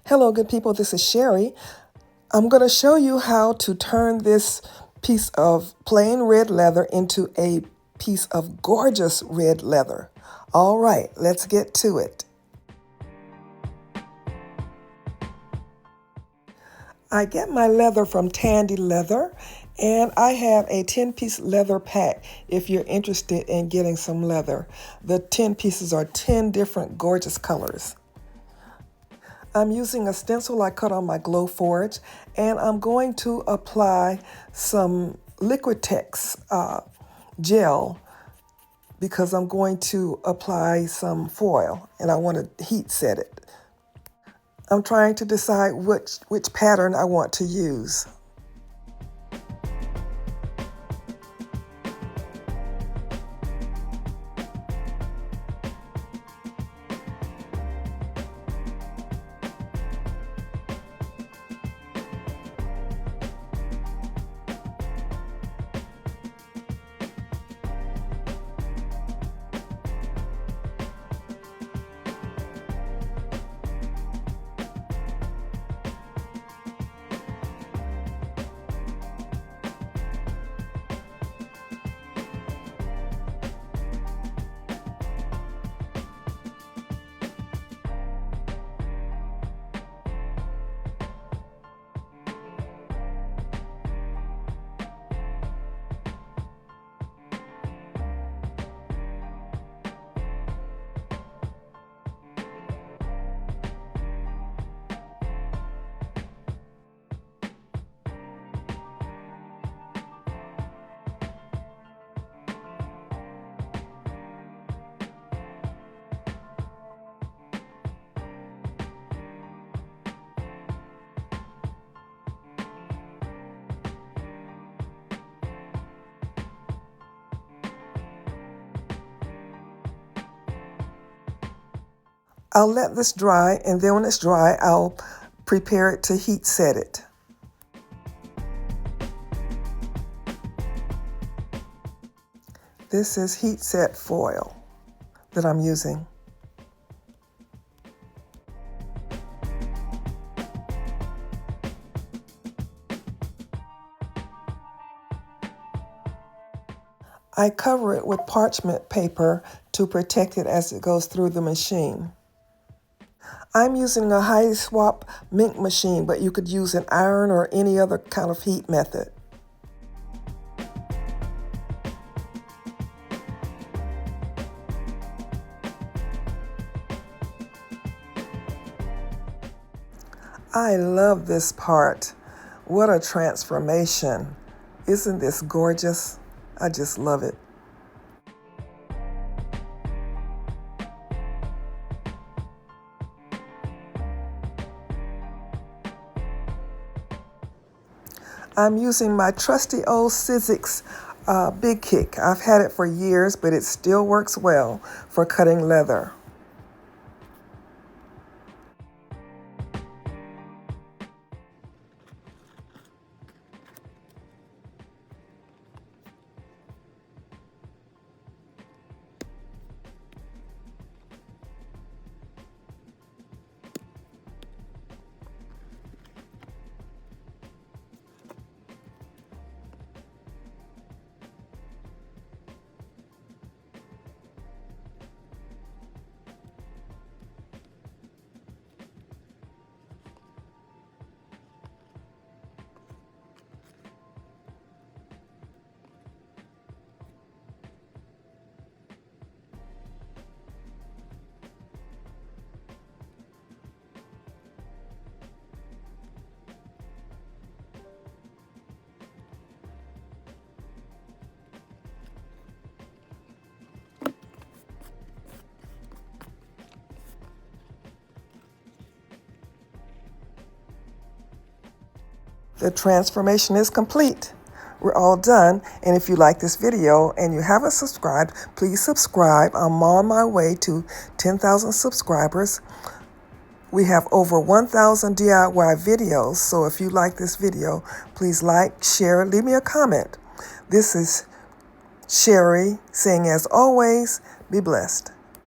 Hello, good people. This is Sherry. I'm going to show you how to turn this piece of plain red leather into a piece of gorgeous red leather. All right, let's get to it. I get my leather from Tandy Leather, and I have a 10-piece leather pack if you're interested in getting some leather. The 10 pieces are 10 different gorgeous colors. I'm using a stencil I cut on my Glowforge, and I'm going to apply some Liquitex gel because I'm going to apply some foil and I want to heat set it. I'm trying to decide which pattern I want to use. I'll let this dry, and then when it's dry, I'll prepare it to heat set it. This is heat set foil that I'm using. I cover it with parchment paper to protect it as it goes through the machine. I'm using a high swap mink machine, but you could use an iron or any other kind of heat method. I love this part. What a transformation. Isn't this gorgeous? I just love it. I'm using my trusty old Sizzix Big Kick. I've had it for years, but it still works well for cutting leather. The transformation is complete. We're all done. And if you like this video and you haven't subscribed, please subscribe. I'm on my way to 10,000 subscribers. We have over 1,000 DIY videos. So if you like this video, please like, share, leave me a comment. This is Sherry saying, as always, be blessed.